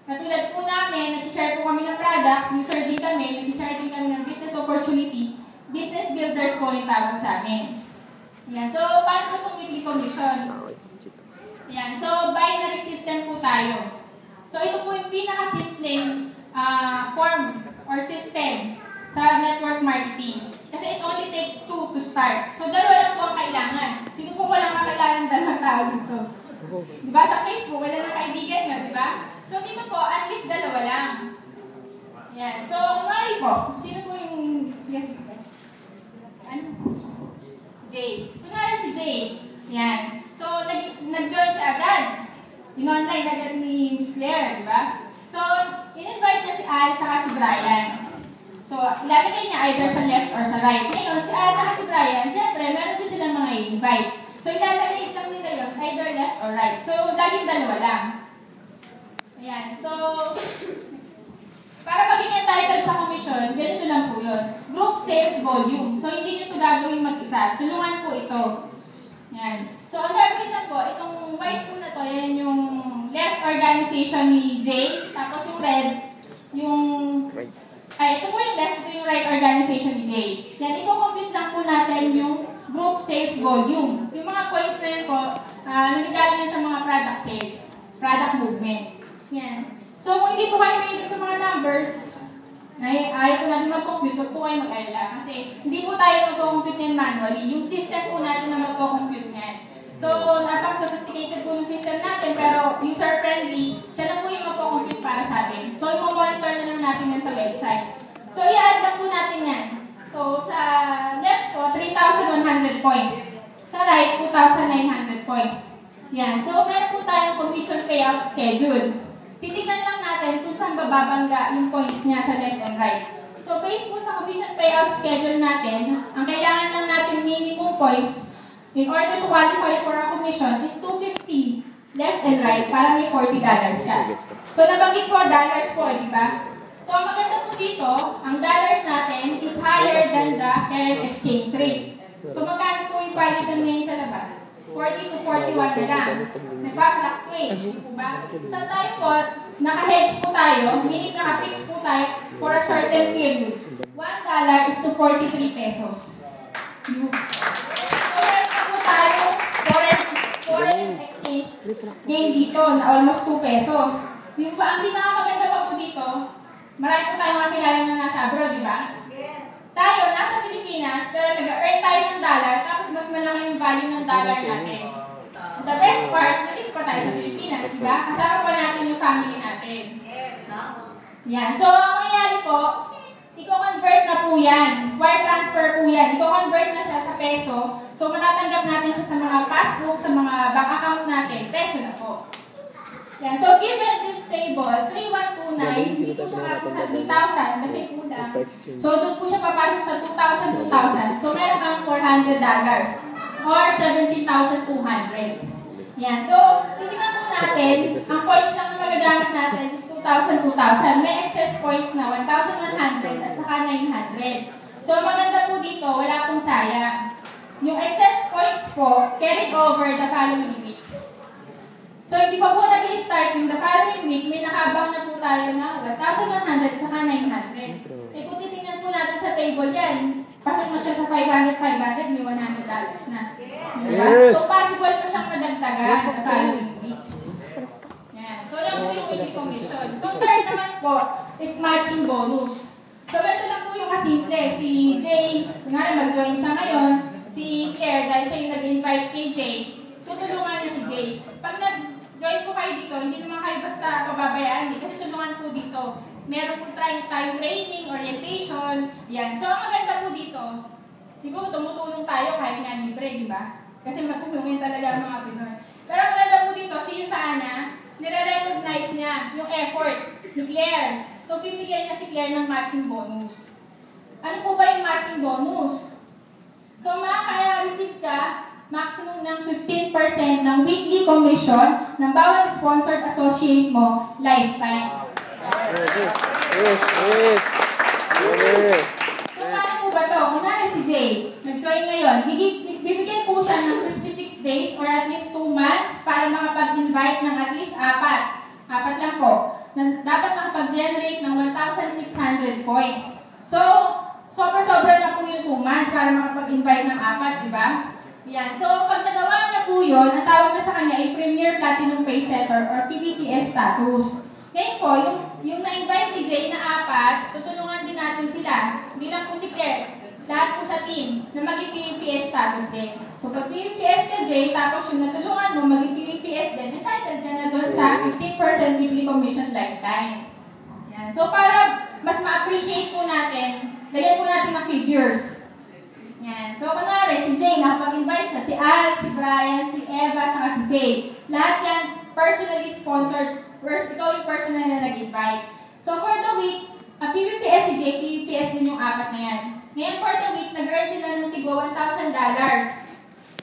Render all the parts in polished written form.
Katulad po namin, nag-share po kami ng products, user din kami, nag-share din kami ng business opportunity, business builders po yung tawag sa amin. Yan. So, paano po itong weekly commission? Yan. So, binary system po tayo. So, ito po yung pinakasimpleng form or system sa network marketing. Kasi it only takes 2 to start. So, dalawa lang po ang kailangan. Sino po walang kakailangan dalawang tao dito? Diba? Sa Facebook, wala nang kaibigan nyo, diba? So, dito po, at least dalawa lang. Yan. So, kumari po, sino po yung guest dito? Ano? Jay. Kunwari si Jay. Yan. So, nag-join siya agad. In-online agad ni Miss Claire, di ba? So, in-invite niya si Al saka si Brian. So, ilalagay niya either sa left or sa right. Ngayon, si Al saka si Brian, syempre, meron din silang mga invite. So, ilalagay lang nila yun, either left or right. So, laging dalawa lang. Ayan. So, para maging entitled sa commission, ganito lang po yun. Group sales volume. So, hindi nyo ito gagawin mag-isa. Tulungan po ito. Yan. So, ang gagawin lang po, itong white po na to, yan yung left organization ni Jay. Tapos yung red, ito po yung left, ito yung right organization ni Jay. Yan, i-compute lang po natin yung group sales volume. Yung mga points na yun po, nagagaling yan sa mga product sales, product movement. Yan. So, kung hindi po kayo mahilig sa mga numbers, ayaw po natin mag-compute, huwag po kayo mag-alala. Kasi hindi po tayo mag-compute yan manually. Yung system po natin na mag-compute yan. So, napaka-sophisticated po yung system natin, pero user-friendly, siya na po yung mag-compute para sa atin. So, i-monitor na lang natin yan sa website. So, i-add lang po natin yan. So, sa left po, 3,100 points. Sa right, 2,900 points. Yan. So, meron po tayong commission payout schedule. Titignan lang natin kung saan bababangga yung points niya sa left and right. So, based po sa commission payout schedule natin, ang kailangan lang natin minimum points in order to qualify for a commission is 250 left and right para may $40 ka. So, nabanggit po dollars po, di ba? So, ang maganda po dito, ang dollars natin is higher than the current exchange rate. So, magkano po yung palitan ngayon sa labas? 40 to 41 na lang. Nagpa-fluctuate. Diba? Sa tayo po, naka-hedge po tayo, meaning naka-fix po tayo for a certain period. $1 is to 43 pesos. So, meron po tayo foreign exchange gain dito na almost 2 pesos. Yung ba, ang pinakamaganda pa po dito, marami po tayong makilala na nasa abroad, di ba? Yes. Tayo, nasa Pilipinas, pero nag-earn tayo ng dollar, tapos mas malaki yung value ng dollar natin. And the best part, nandito pa tayo sa Pilipinas, di ba? Kasama pa natin yung family natin. Yes. Yan. So, ang mangyayari po, i-convert na po yan. Wire transfer po yan. I-convert na siya sa peso. So, matatanggap natin siya sa mga passbook, sa mga bank account natin. Peso na po. Yan. So, given this table, 3129, hindi po siya pasok sa 3,000 kasi kulang. So, doon po siya papasok sa 2,000. So, meron kang $400 or 17,200. Yan. So, titignan po natin, ang points lang na magagamit natin is 2,000. May excess points na 1,100 at saka 900. So, maganda po dito, wala pong sayang. Yung excess points po, carried over the following week. So, hindi pa po nag-i-start yung the following week, may nakabang na po tayo na 1,100 saka 900. Eh, kung titingnan po natin sa table yan, pasok na siya sa 500, may $100 na. Diba? Yes. So, possible pa siyang madagdagan the following week. Yan. So, yan po yung weekly commission. So, third naman po is matching bonus. So, ito lang po yung kasimple. Si Jay, nga mag-join siya ngayon. Si Claire, dahil siya yung nag-invite kay Jay, tutulungan niya si Jay. Pag nag-join po kayo dito, hindi naman kayo basta pababayaan. Kasi tulungan po dito. Meron po time training, orientation. Yan. So, ang maganda po dito, di ba tumutulong tayo kahit nga libre, di ba? Kasi matulungin talaga ang mga Pinoy. Pero ang maganda po dito, si Yusana, nire-recognize niya yung effort ni Claire. So, bibigyan niya si Claire ng matching bonus. Ano po ba yung matching bonus? So, makaka-receive ka maximum ng 15% ng weekly commission ng bawat sponsored associate mo lifetime. Yes. So, paano po ba ito? Kunwari si Jay, nag-join ngayon, bibigyan po siya ng 56 days or at least 2 months para makapag-invite ng at least 4. 4 lang po. na dapat makapag-generate ng 1,600 points. So, sobra-sobra na po yung 2 months para makapag-invite ng 4, di ba? Yan. So, pag nagawa niya po yun, natawag na sa kanya ay Premier Platinum Paysetter or PPPS status. Ngayon po, yung na-invite ni Jay na 4, tutulungan din natin sila. Hindi lang po si Claire. Lahat po sa team na maging PPPS status din. So, pag PPPS ka, Jay, tapos yung natulungan mo maging PPPS din, entitled ka na doon sa 15% weekly commission lifetime. Yan. So, para mas ma-appreciate po natin, lagyan po natin ng figures. Yan. So, kunwari, si Jay, nakapag-invite siya, si Al, si Brian, si Eva, saka si Faye. Lahat yan personally sponsored. Ikaw yung personal na nag-invite. So, for the week, PPPS si Jay, PPPS din yung 4 na yan. Ngayon, for the week, nag-earn sila ng tigwa $1,000.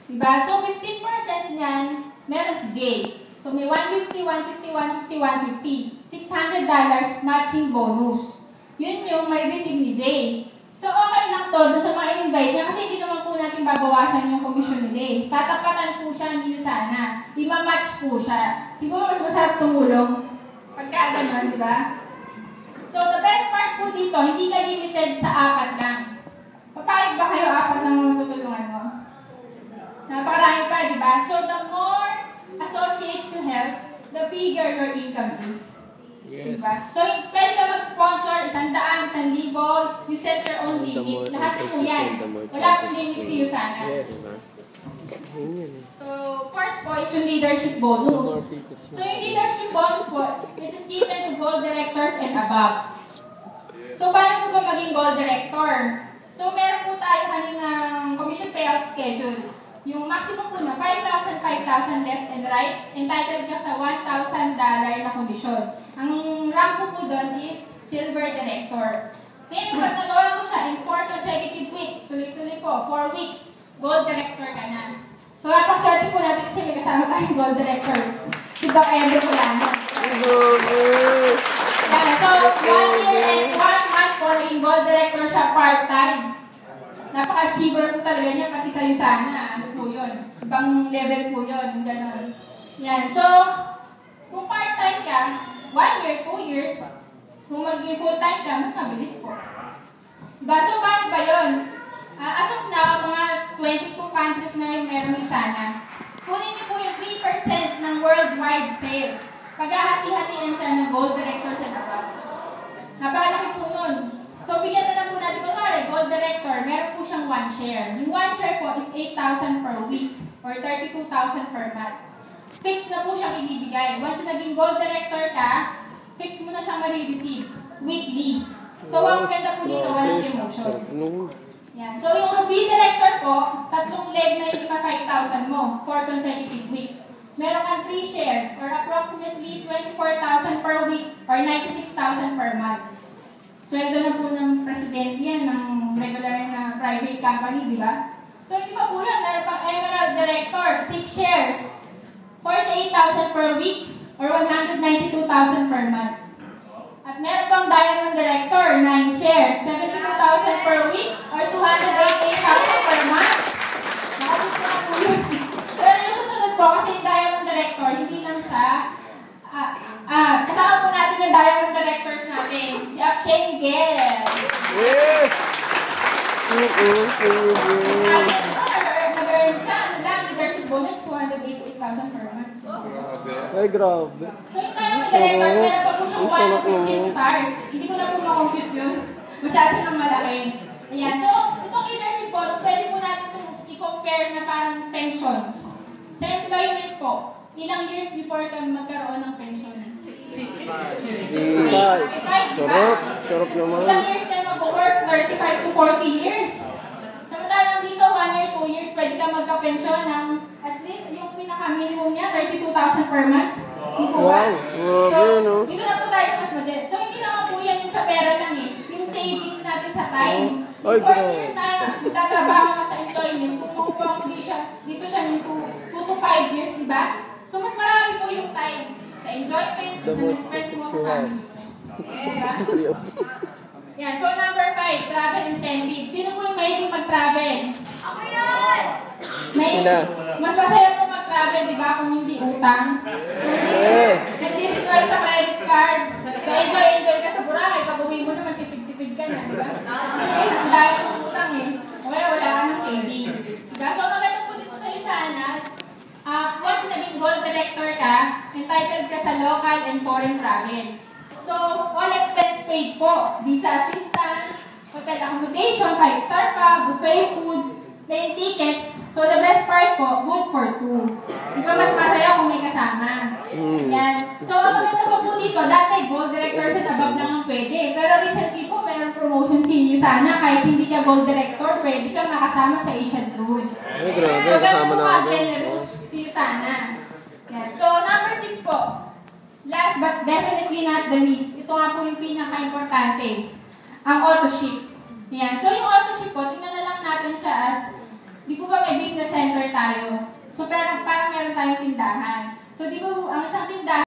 Diba? So, 15% niyan, meron si Jay. So, may 150, 150, 150, 150. $600 matching bonus. Yun yung may receive ni Jay. So, okay lang to sa mga in-invite niya kasi hindi naman po natin babawasan yung commission nila eh. Tatapatan po siya ni Yusana. Ima-match po siya. Siguro mas masarap tumulong. Pagka ganun, di ba? So, the best part po dito, hindi ka limited sa 4 lang. Papayag ba kayo 4 lang matutulungan mo? Napakarami pa, di ba? So, the more associates you help, the bigger your income is. Yes. Diba? So, pwede ka mag-sponsor, 100, 1,000, you set your own limit. Lahat po yan. Wala pong limit si Yusana. Yes. So, fourth po is yung leadership bonus. So, yung leadership bonus po, it is given to gold directors and above. So, paano po ba maging gold director? So, meron po tayo kaninang commission payout schedule. Yung maximum po na 5,000, 5,000 left and right, entitled ka sa $1,000 na commission. Ang rank po doon is silver director. Ngayon, pag nagawa mo siya in 4 consecutive weeks, tuloy-tuloy po, 4 weeks, gold director ka na. So, napakaswerte po natin kasi may kasama tayong gold director. Si Doc Edo Polano. So, 1 year and 1 month po naging gold director siya part-time. Napaka-achiever po talaga niya, pati sa Yusana. Ano po yun? Ibang level po yun. Ganun. Yan. So, kung part-time ka, 1 year, 2 years, kung mag-full-time ka, mas mabilis po. Diba? So, paano ba yun? As of now, mga 22 countries na yung meron yung sana. Kunin niyo po yung 3% ng worldwide sales. Paghahati-hatian siya ng gold director sa dapat. Napakalaki po nun. So, bigyan na lang po natin, kunwari, gold director, meron po siyang 1 share. Yung 1 share po is 8,000 per week or 32,000 per month. Fix na po siyang ibibigay. Once naging gold director ka, fix mo na siyang marireceive weekly. So, ang ganda po dito, walang demotion. Yan. So, yung ruby director po, 3 leg na yung 5,000 mo, 4 consecutive weeks. Meron kang 3 shares or approximately 24,000 per week or 96,000 per month. Sweldo na po ng president yan, ng regular na private company, di ba? So, hindi pa po yan. Meron pang emerald director, 6 shares, 48,000 per week or 192,000 per month. At meron pang diamond director, 9 shares, 72,000 per week or 288,000 per month. Nakasito na po yun. Pero yung susunod po, kasi yung diamond director, hindi lang siya, kasama po natin yung diamond directors natin, si Akshay Miguel. Yes! Nag-earn siya, leadership bonus, 288,000 per month. Ay, grabe. So yung diamond directors, meron pa po siyang 1 to 15 stars. Hindi ko na po ma-compute yun. Masyado nang malaki. Ayan. So, itong leadership bonus, pwede po natin itong i-compare na parang pension. Sa employment po, ilang years before ka magkaroon ng pension? 65. Sarap. Sarap naman. Ilang years ka mag-work? 35 to 40 years. Samantalang dito, 1 year, 2 years, pwede ka magka-pension ng as least, yung pinaka-minimum niya, 32,000 per month. Di po ba? So, dito na po tayo sa mas madali. So, hindi naman po yan yung sa pera lang eh. Yung savings natin sa time. Yung 4 years na magtatrabaho ka sa employment, kung makukuha mo dito siya ng 2 to 5 years, di ba? So, mas marami po yung time sa enjoyment na na-spend mo sa family. Diba? Yan. So, number 5, travel incentive. Sino po yung mahilig mag-travel? Ako yan! Mas masaya po mag-travel, di ba? Kung hindi utang. Hindi si Troy sa credit card. dami ng utang eh. Okay, wala ka ng savings. Diba? So, maganda po dito sa Usana, once naging gold director ka, entitled ka sa local and foreign travel. So, all expense paid po. Visa assistance, hotel accommodation, 5-star pa, buffet food, plane tickets. So, the best part po, good for 2. Di ba mas masaya kung may kasama? Yan. So, ang maganda po dito, dati gold director sa above lang ang pwede. Pero recently po, mayroong promotion si Usana. Kahit hindi ka gold director, pwede ka makasama sa Asian Cruise. Ay, grabe. So, Kasama ganun po na ako. ka-generous si Usana. Yan. So, number 6 po. Last but definitely not the least. Ito nga po yung pinaka-importante. Ang auto ship. Yan. So, yung auto ship po, tingnan na lang natin siya as, di po ba may business center tayo? So, pero parang meron tayong tindahan. So, di ba ang isang tindahan,